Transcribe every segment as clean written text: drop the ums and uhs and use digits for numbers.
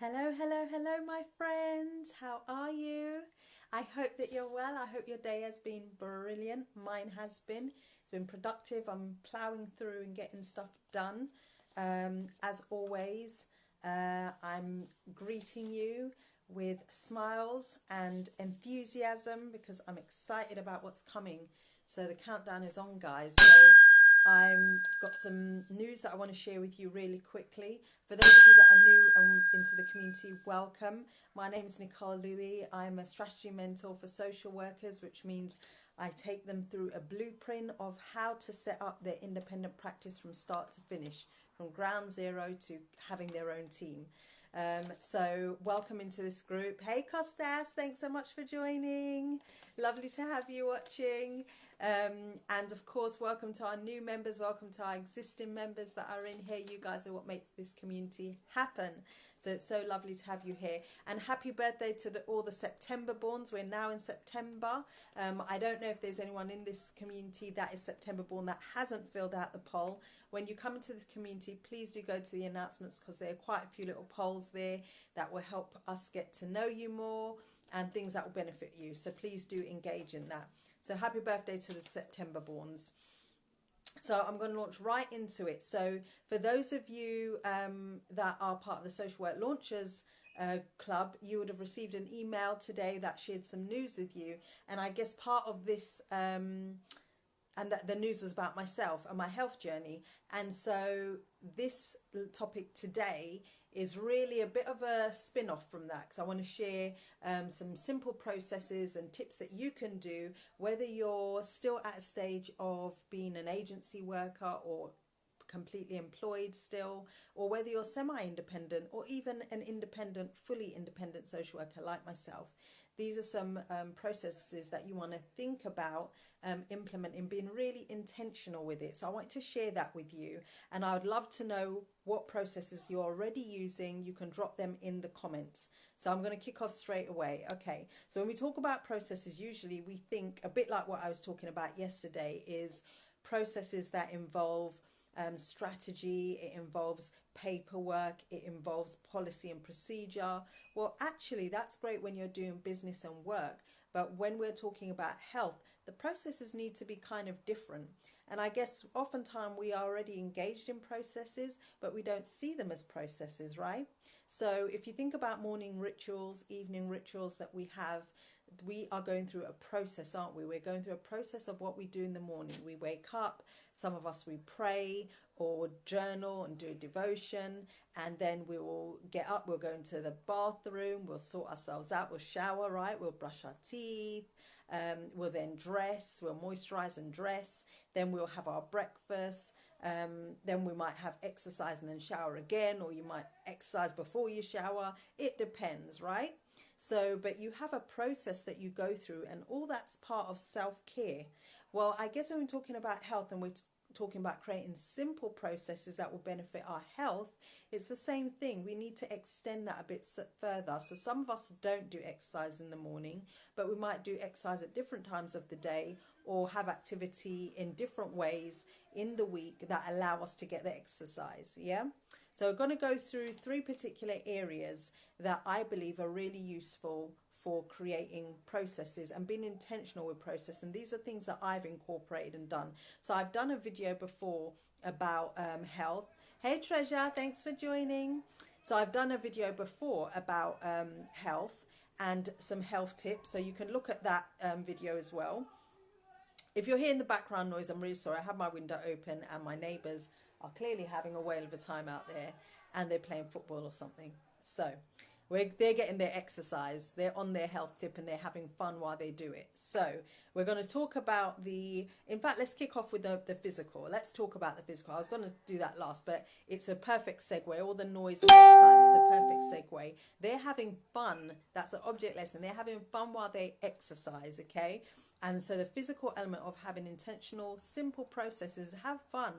Hello, hello, hello, my friends. How are you? I hope that you're well. I hope your day has been brilliant. Mine has been. It's been productive. I'm ploughing through and getting stuff done. As always, I'm greeting you with smiles and enthusiasm because I'm excited about what's coming. So the countdown is on, guys. So I've got some news that I want to share with you really quickly. For those of you that are new into the community, welcome. My name is Nicole Louis. I'm a strategy mentor for social workers, which means I take them through a blueprint of how to set up their independent practice from start to finish, from ground zero to having their own team. So welcome into this group. Hey Costas, thanks so much for joining. Lovely to have you watching. And of course, welcome to our new members, welcome to our existing members that are in here. You guys are what make this community happen. So it's so lovely to have you here. And happy birthday to all the September borns. We're now in September. I don't know if there's anyone in this community that is September born that hasn't filled out the poll. When you come into this community, please do go to the announcements because there are quite a few little polls there that will help us get to know you more and things that will benefit you. So please do engage in that. So happy birthday to the September borns. So I'm going to launch right into it. So for those of you that are part of the Social Work Launchers Club, you would have received an email today that shared some news with you. And I guess part of this, and that the news was about myself and my health journey. And so this topic today is really a bit of a spin-off from that, because I want to share some simple processes and tips that you can do, whether you're still at a stage of being an agency worker or completely employed still, or whether you're semi-independent or even an independent, fully independent social worker like myself. These are some processes that you want to think about implementing, being really intentional with it. So I want to share that with you, and I would love to know what processes you're already using. You can drop them in the comments. So I'm going to kick off straight away. Okay, so when we talk about processes, usually we think a bit like what I was talking about yesterday, is processes that involve strategy, it involves paperwork, it involves policy and procedure. Well, actually, that's great when you're doing business and work, but when we're talking about health, the processes need to be kind of different. And I guess oftentimes we are already engaged in processes, but we don't see them as processes, right? So if you think about morning rituals, evening rituals that we have, we are going through a process, aren't we? We're going through a process of what we do in the morning. We wake up, some of us we pray or journal and do a devotion, and then we will get up, we'll go into the bathroom, we'll sort ourselves out, we'll shower, right? We'll brush our teeth, we'll then dress, we'll moisturize and dress, then we'll have our breakfast, then we might have exercise and then shower again, or you might exercise before you shower. It depends, right? So, but you have a process that you go through, and all that's part of self-care. Well, I guess when we're talking about health and we're talking about creating simple processes that will benefit our health, it's the same thing. We need to extend that a bit further. So some of us don't do exercise in the morning, but we might do exercise at different times of the day, or have activity in different ways in the week that allow us to get the exercise. Yeah. So we're going to go through 3 particular areas that I believe are really useful for creating processes and being intentional with process. And these are things that I've incorporated and done. So I've done a video before about health. Hey Treasure, thanks for joining. So I've done a video before about health and some health tips. So you can look at that video as well. If you're hearing the background noise, I'm really sorry. I have my window open and my neighbours are clearly having a whale of a time out there, and they're playing football or something. So they're getting their exercise, they're on their health tip, and they're having fun while they do it. So we're going to talk about in fact, let's kick off with the physical. Let's talk about the physical. I was going to do that last, but it's a perfect segue. All the noise and excitement is a perfect segue. They're having fun. That's an object lesson. They're having fun while they exercise, okay? And so the physical element of having intentional, simple processes, have fun,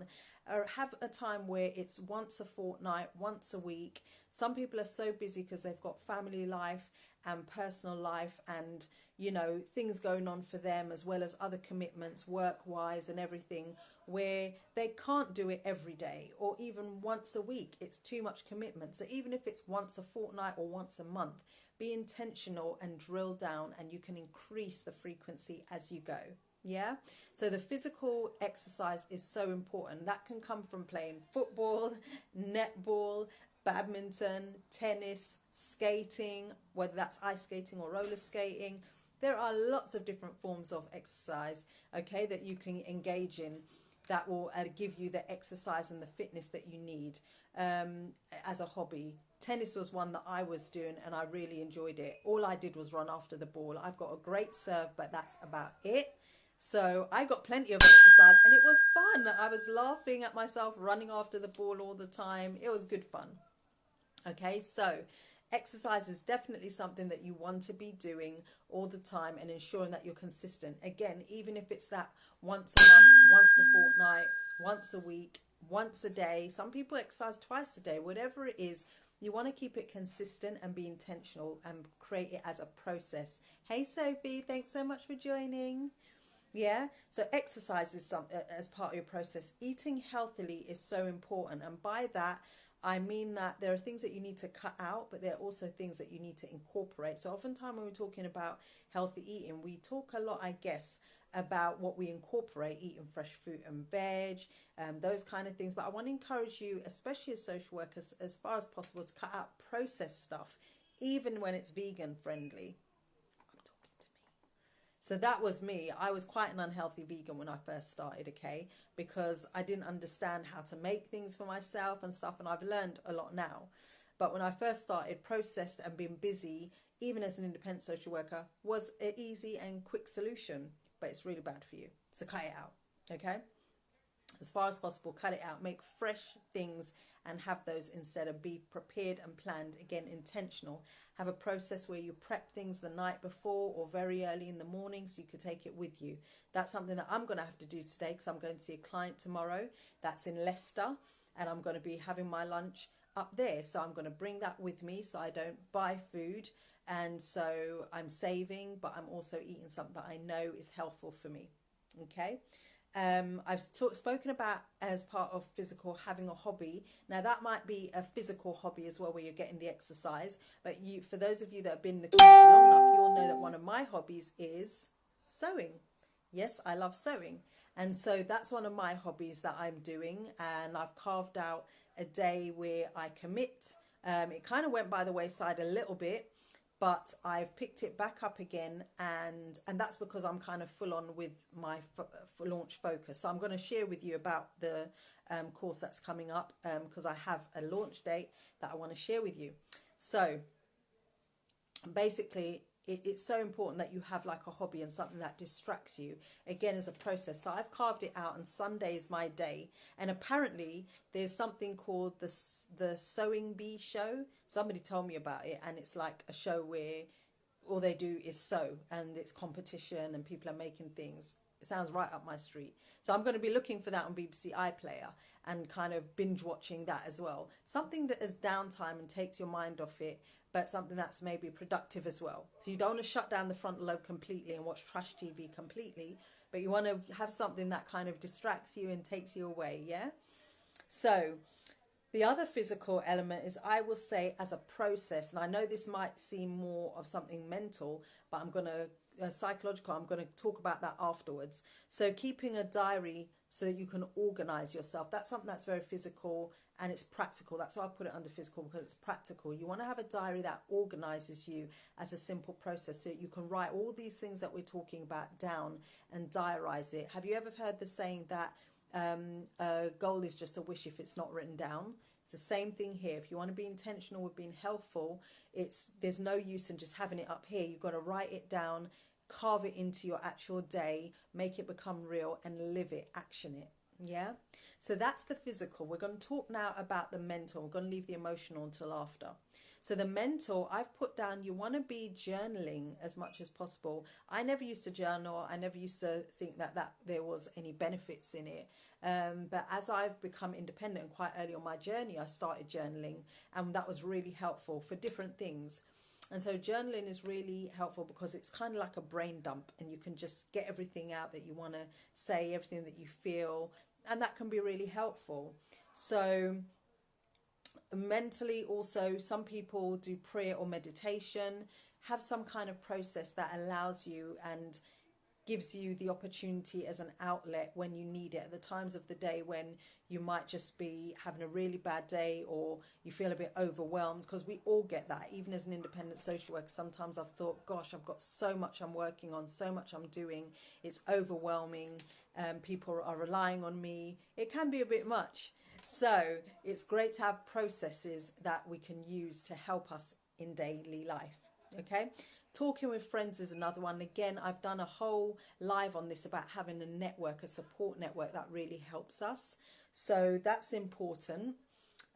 or have a time where it's once a fortnight, once a week. Some people are so busy because they've got family life and personal life, and you know, things going on for them as well as other commitments work wise and everything, where they can't do it every day or even once a week. It's too much commitment. So even if it's once a fortnight or once a month, be intentional and drill down, and you can increase the frequency as you go. Yeah. So the physical exercise is so important. That can come from playing football, netball, badminton, tennis, skating, whether that's ice skating or roller skating. There are lots of different forms of exercise, okay, that you can engage in that will give you the exercise and the fitness that you need as a hobby. Tennis was one that I was doing and I really enjoyed it. All I did was run after the ball. I've got a great serve, but that's about it. So I got plenty of exercise and it was fun. I was laughing at myself running after the ball all the time. It was good fun. Okay, so exercise is definitely something that you want to be doing all the time and ensuring that you're consistent. Again, even if it's that once a month, once a fortnight, once a week, once a day. Some people exercise twice a day. Whatever it is, you want to keep it consistent and be intentional and create it as a process. Hey Sophie, thanks so much for joining. Yeah, so exercise is some as part of your process. Eating healthily is so important, and by that I mean that there are things that you need to cut out, but there are also things that you need to incorporate. So oftentimes when we're talking about healthy eating, we talk a lot, I guess, about what we incorporate, eating fresh fruit and veg, those kind of things. But I want to encourage you, especially as social workers, as far as possible, to cut out processed stuff, even when it's vegan friendly. So that was me. I was quite an unhealthy vegan when I first started, okay, because I didn't understand how to make things for myself and stuff, and I've learned a lot now. But when I first started, processed and being busy, even as an independent social worker, was an easy and quick solution, but it's really bad for you. So cut it out, okay? As far as possible, cut it out. Make fresh things and have those instead of be prepared and planned. Again, intentional. Have a process where you prep things the night before or very early in the morning so you could take it with you. That's something that I'm going to have to do today because I'm going to see a client tomorrow that's in Leicester, and I'm going to be having my lunch up there. So I'm going to bring that with me so I don't buy food. And so I'm saving, but I'm also eating something that I know is helpful for me. Okay. I've spoken about as part of physical having a hobby. Now that might be a physical hobby as well, where you're getting the exercise. But you, for those of you that have been in the community long enough, you'll know that one of my hobbies is sewing. Yes, I love sewing, and so that's one of my hobbies that I'm doing. And I've carved out a day where I commit. It kind of went by the wayside a little bit, but I've picked it back up again, and that's because I'm kind of full on with my launch focus. So I'm going to share with you about the course that's coming up, because I have a launch date that I want to share with you. So basically, it's so important that you have like a hobby and something that distracts you, again, as a process. So I've carved it out, and Sunday is my day. And apparently there's something called the Sewing Bee Show. Somebody told me about it, and it's like a show where all they do is sew, and it's competition and people are making things. It sounds right up my street. So I'm going to be looking for that on BBC iPlayer and kind of binge watching that as well. Something that is downtime and takes your mind off it, but something that's maybe productive as well. So you don't want to shut down the frontal lobe completely and watch trash TV completely, but you want to have something that kind of distracts you and takes you away, yeah? So the other physical element is, I will say, as a process, and I know this might seem more of something mental, but I'm going to, psychological, I'm going to talk about that afterwards. So keeping a diary so that you can organize yourself, that's something that's very physical and it's practical. That's why I put it under physical, because it's practical. You want to have a diary that organizes you as a simple process, so you can write all these things that we're talking about down and diarize it. Have you ever heard the saying that a goal is just a wish if it's not written down? It's the same thing here. If you want to be intentional with being helpful, there's no use in just having it up here. You've got to write it down, carve it into your actual day, make it become real, and live it, action it. Yeah. So that's the physical. We're going to talk now about the mental. We're going to leave the emotional until after. So the mental, I've put down, you want to be journaling as much as possible. I never used to journal. I never used to think that there was any benefits in it. But as I've become independent and quite early on my journey, I started journaling, and that was really helpful for different things. And so journaling is really helpful because it's kind of like a brain dump, and you can just get everything out that you want to say, everything that you feel, and that can be really helpful. So mentally also, some people do prayer or meditation. Have some kind of process that allows you and gives you the opportunity as an outlet when you need it, at the times of the day when you might just be having a really bad day or you feel a bit overwhelmed, because we all get that. Even as an independent social worker, sometimes I've thought, gosh, I've got so much I'm working on, so much I'm doing, it's overwhelming, people are relying on me, it can be a bit much. So it's great to have processes that we can use to help us in daily life. Okay, talking with friends is another one. Again, I've done a whole live on this about having a network, a support network that really helps us. So that's important.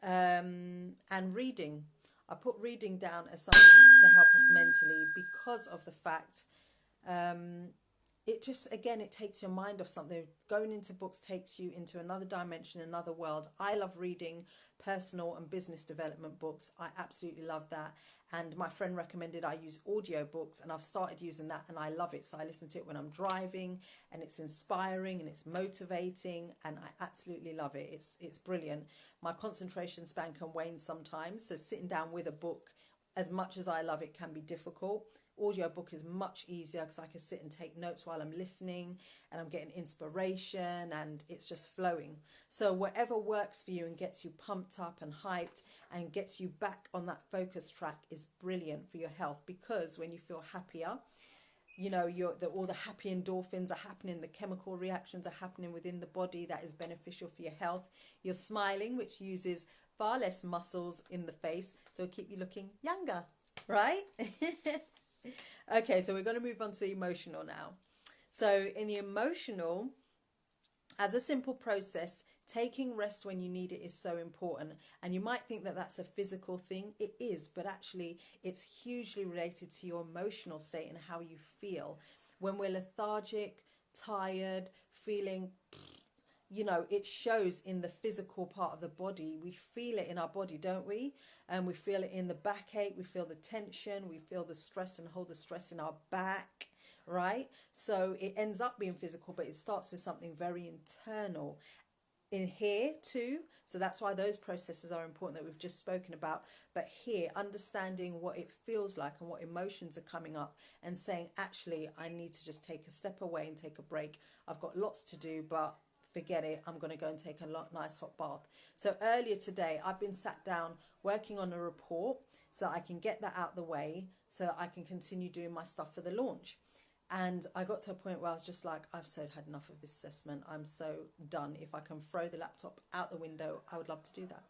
And reading. I put reading down as something to help us mentally because of the fact it just, again, it takes your mind off something. Going into books takes you into another dimension, another world. I love reading personal and business development books. I absolutely love that. And my friend recommended I use audio books, and I've started using that, and I love it. So I listen to it when I'm driving, and it's inspiring and it's motivating, and I absolutely love it. It's brilliant. My concentration span can wane sometimes, so sitting down with a book, as much as I love it, can be difficult. Audiobook is much easier because I can sit and take notes while I'm listening, and I'm getting inspiration, and it's just flowing. So whatever works for you and gets you pumped up and hyped and gets you back on that focus track is brilliant for your health, because when you feel happier, you know, all the happy endorphins are happening, the chemical reactions are happening within the body that is beneficial for your health. You're smiling, which uses far less muscles in the face, so it'll keep you looking younger, right? Okay, so we're going to move on to the emotional now. So in the emotional, as a simple process, taking rest when you need it is so important. And you might think that that's a physical thing. It is, but actually it's hugely related to your emotional state and how you feel. When we're lethargic, tired, feeling, you know, it shows in the physical part of the body. We feel it in our body, don't we? And we feel it in the backache, we feel the tension, we feel the stress and hold the stress in our back, right? So it ends up being physical, but it starts with something very internal in here too. So that's why those processes are important that we've just spoken about. But here, understanding what it feels like and what emotions are coming up, and saying, actually, I need to just take a step away and take a break. I've got lots to do, but forget it, I'm going to go and take a nice hot bath. So earlier today, I've been sat down working on a report so that I can get that out the way, so that I can continue doing my stuff for the launch. And I got to a point where I was just like, I've so had enough of this assessment. I'm so done. If I can throw the laptop out the window, I would love to do that.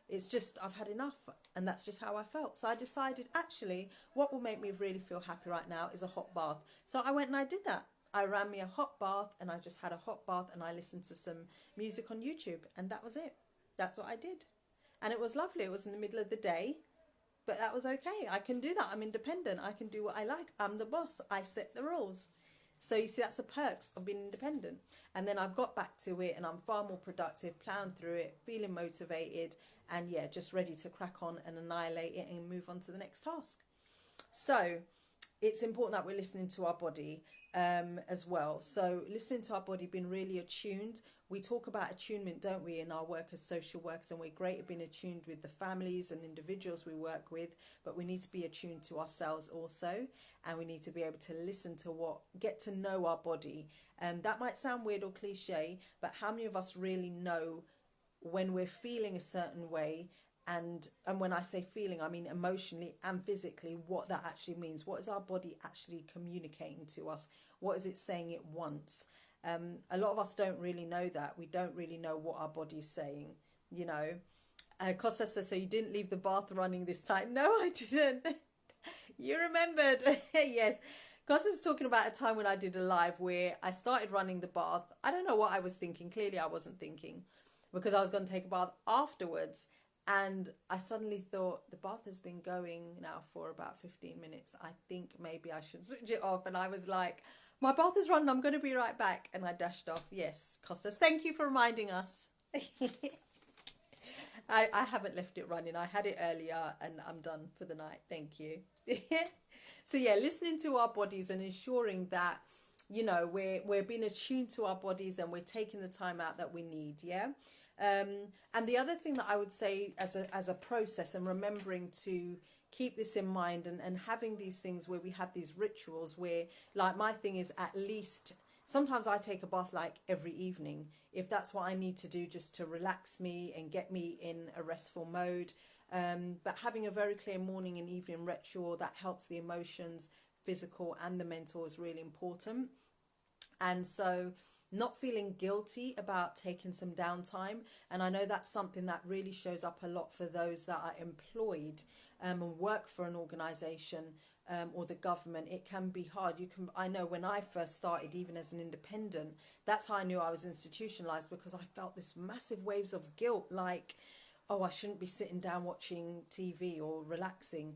It's just, I've had enough, and that's just how I felt. So I decided, actually, what will make me really feel happy right now is a hot bath. So I went and I did that. I ran me a hot bath, and I just had a hot bath, and I listened to some music on YouTube, and that was it. That's what I did. And it was lovely. It was in the middle of the day, but that was okay. I can do that. I'm independent. I can do what I like. I'm the boss. I set the rules. So you see, that's the perks of being independent. And then I've got back to it, and I'm far more productive, plowing through it, feeling motivated, and yeah, just ready to crack on and annihilate it and move on to the next task. So it's important that we're listening to our body as well. So listening to our body, being really attuned. We talk about attunement, don't we, in our work as social workers, and we're great at being attuned with the families and individuals we work with, but we need to be attuned to ourselves also, and we need to be able to listen to get to know our body. And that might sound weird or cliche, but how many of us really know when we're feeling a certain way? And when I say feeling, I mean emotionally and physically, what that actually means. What is our body actually communicating to us? What is it saying it wants? A lot of us don't really know that. We don't really know what our body's saying, you know. Costa says, so you didn't leave the bath running this time? No, I didn't. You remembered. Yes. Costa's talking about a time when I did a live where I started running the bath. I don't know what I was thinking. Clearly I wasn't thinking, because I was going to take a bath afterwards. And I suddenly thought, the bath has been going now for about 15 minutes. I think maybe I should switch it off. And I was like, my bath is running. I'm going to be right back. And I dashed off. Yes, Costas, thank you for reminding us. I haven't left it running. I had it earlier and I'm done for the night. Thank you. So yeah, listening to our bodies and ensuring that, you know, we're being attuned to our bodies and we're taking the time out that we need. Yeah. And the other thing that I would say as a process, and remembering to keep this in mind, and having these things where we have these rituals where, like, my thing is, at least sometimes I take a bath like every evening, if that's what I need to do, just to relax me and get me in a restful mode. But having a very clear morning and evening ritual that helps the emotions, physical and the mental, is really important. And so not feeling guilty about taking some downtime. And I know that's something that really shows up a lot for those that are employed and work for an organization, or the government. It can be hard. I know when I first started, even as an independent, that's how I knew I was institutionalized, because I felt this massive waves of guilt, like, oh, I shouldn't be sitting down watching TV or relaxing.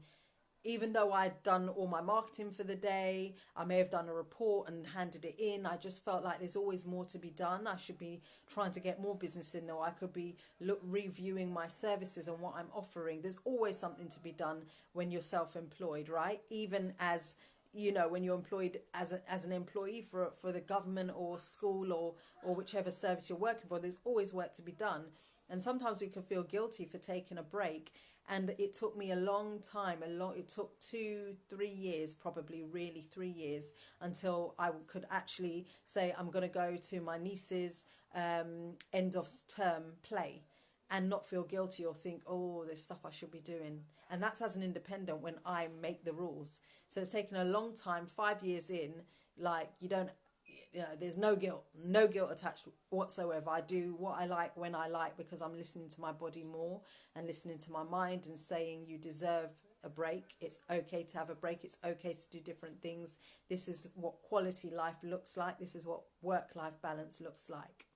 Even though I'd done all my marketing for the day, I may have done a report and handed it in, I just felt like there's always more to be done. I should be trying to get more business in, or I could be reviewing my services and what I'm offering. There's always something to be done when you're self-employed, right? Even as, you know, when you're employed as an employee for the government or school, or whichever service you're working for, there's always work to be done. And sometimes we can feel guilty for taking a break. And it took me a long time, it took 2-3 years, probably really 3 years, until I could actually say, I'm going to go to my niece's end of term play, and not feel guilty or think, oh, there's stuff I should be doing. And that's as an independent, when I make the rules. So it's taken a long time, 5 years in, like, there's no guilt attached whatsoever. I do what I like when I like, because I'm listening to my body more and listening to my mind and saying, you deserve a break. It's okay to have a break. It's okay to do different things. This is what quality life looks like. This is what work-life balance looks like.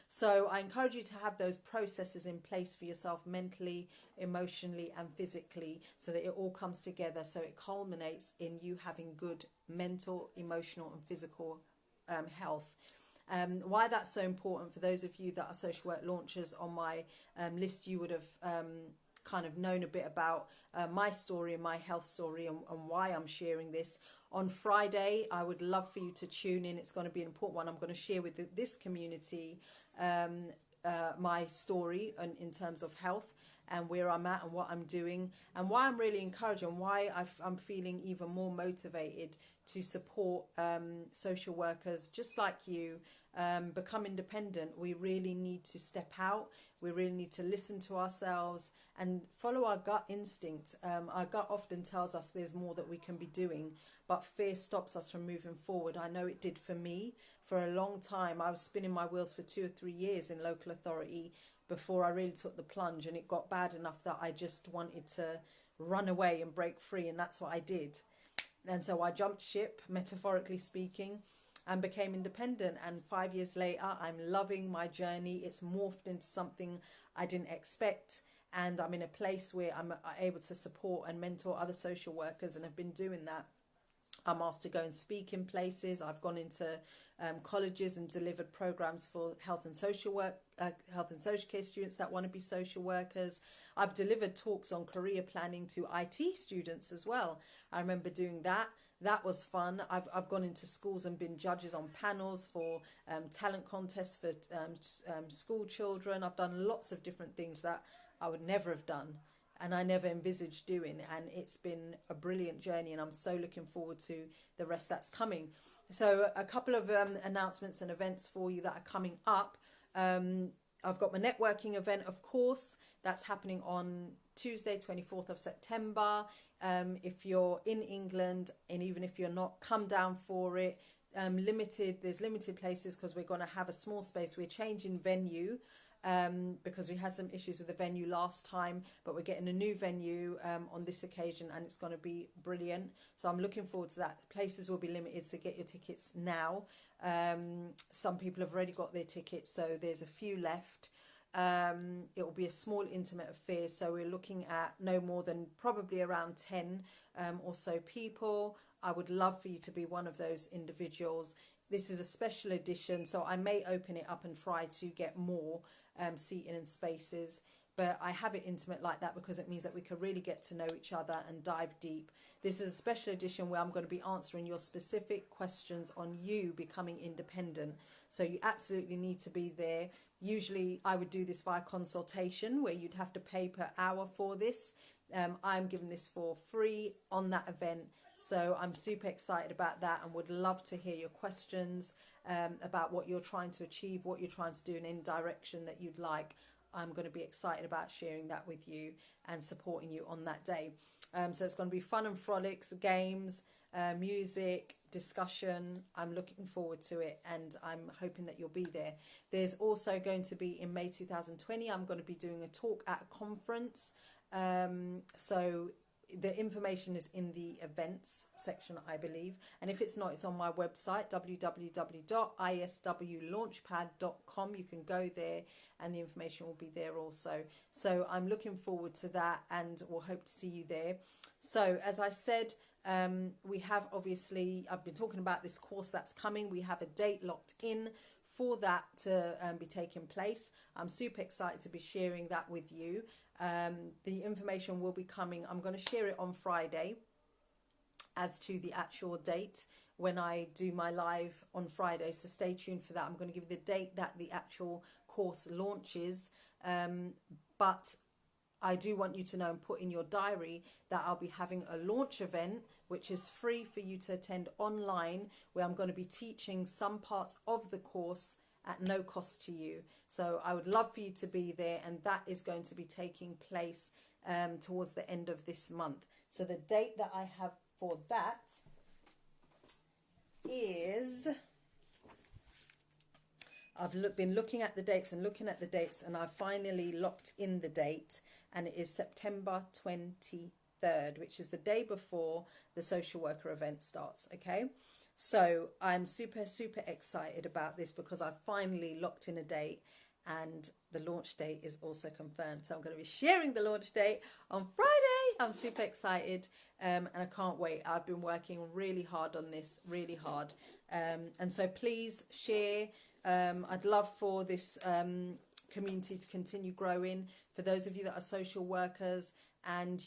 So I encourage you to have those processes in place for yourself, mentally, emotionally and physically, so that it all comes together, so it culminates in you having good mental, emotional and physical health. Why that's so important, for those of you that are social work launchers on my list, you would have kind of known a bit about my story and my health story, and why I'm sharing this. On Friday, I would love for you to tune in. It's going to be an important one. I'm going to share with this community my story in terms of health, and where I'm at and what I'm doing, and why I'm really encouraged, and why I'm feeling even more motivated to support social workers just like you become independent. We really need to step out. We really need to listen to ourselves and follow our gut instinct. Our gut often tells us there's more that we can be doing, but fear stops us from moving forward. I know it did for me. For a long time, I was spinning my wheels for 2 or 3 years in local authority before I really took the plunge, and it got bad enough that I just wanted to run away and break free, and that's what I did. And so I jumped ship, metaphorically speaking, and became independent. And 5 years later, I'm loving my journey. It's morphed into something I didn't expect. And I'm in a place where I'm able to support and mentor other social workers, and have been doing that. I'm asked to go and speak in places. I've gone into colleges and delivered programs for health and social care students that want to be social workers. I've delivered talks on career planning to IT students as well. I remember doing that. That was fun. I've gone into schools and been judges on panels for talent contests for school children. I've done lots of different things that I would never have done, and I never envisaged doing, and it's been a brilliant journey, and I'm so looking forward to the rest that's coming. So a couple of announcements and events for you that are coming up. I've got my networking event, of course, that's happening on Tuesday 24th of September. If you're in England, and even if you're not, come down for it. There's limited places, because we're going to have a small space. We're changing venue, because we had some issues with the venue last time, but we're getting a new venue on this occasion, and it's going to be brilliant. So I'm looking forward to that. The places will be limited, so get your tickets now. Some people have already got their tickets, so there's a few left. It will be a small intimate affair, so we're looking at no more than probably around 10 or so people. I would love for you to be one of those individuals. This is a special edition, so I may open it up and try to get more seating and spaces. but I have it intimate like that because it means that we can really get to know each other and dive deep. This is a special edition where I'm going to be answering your specific questions on you becoming independent. So you absolutely need to be there. Usually I would do this via consultation where you'd have to pay per hour for this. I'm giving this for free on that event. So I'm super excited about that and would love to hear your questions about what you're trying to achieve, what you're trying to do in any direction that you'd like. I'm going to be excited about sharing that with you and supporting you on that day. So it's going to be fun and frolics, games, music, discussion. I'm looking forward to it and I'm hoping that you'll be there. There's also going to be in May 2020, I'm going to be doing a talk at a conference. So the information is in the events section, I believe. And if it's not, it's on my website, www.iswlaunchpad.com. You can go there and the information will be there also. So I'm looking forward to that and we'll hope to see you there. So as I said, we have obviously, I've been talking about this course that's coming. We have a date locked in for that to be taking place. I'm super excited to be sharing that with you. The information will be coming. I'm going to share it on Friday as to the actual date when I do my live on Friday. So stay tuned for that. I'm going to give you the date that the actual course launches. But I do want you to know and put in your diary that I'll be having a launch event, which is free for you to attend online, where I'm going to be teaching some parts of the course at no cost to you. So I would love for you to be there, and that is going to be taking place towards the end of this month. So the date that I have for that is, I've been looking at the dates and I've finally locked in the date, and it is September 23rd, which is the day before the social worker event starts. Okay. So I'm super excited about this because I finally locked in a date and the launch date is also confirmed. So I'm going to be sharing the launch date on Friday. I'm super excited and I can't wait. I've been working really hard on this, really hard. And so please share. I'd love for this community to continue growing. For those of you that are social workers and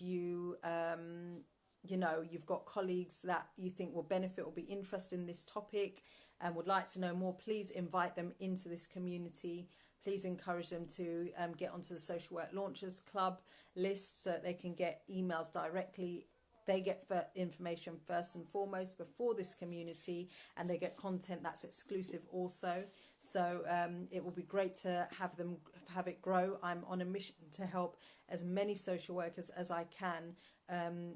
you know, you've got colleagues that you think will benefit or be interested in this topic and would like to know more, please invite them into this community. Please encourage them to get onto the Social Work Launchers Club list so that they can get emails directly. They get information first and foremost before this community, and they get content that's exclusive also. So it will be great to have it grow. I'm on a mission to help as many social workers as I can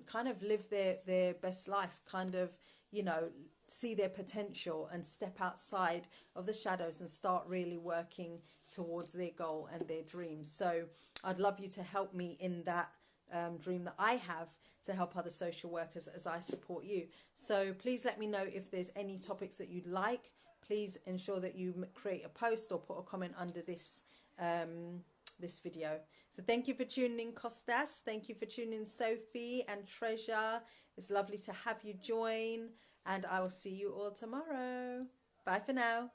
kind of live their best life, kind of, you know, see their potential and step outside of the shadows and start really working towards their goal and their dreams. So I'd love you to help me in that dream that I have, to help other social workers as I support you. So please let me know if there's any topics that you'd like. Please ensure that you create a post or put a comment under this this video. So thank you for tuning in, Costas. Thank you for tuning in, Sophie and Treasure. It's lovely to have you join, and I will see you all tomorrow. Bye for now.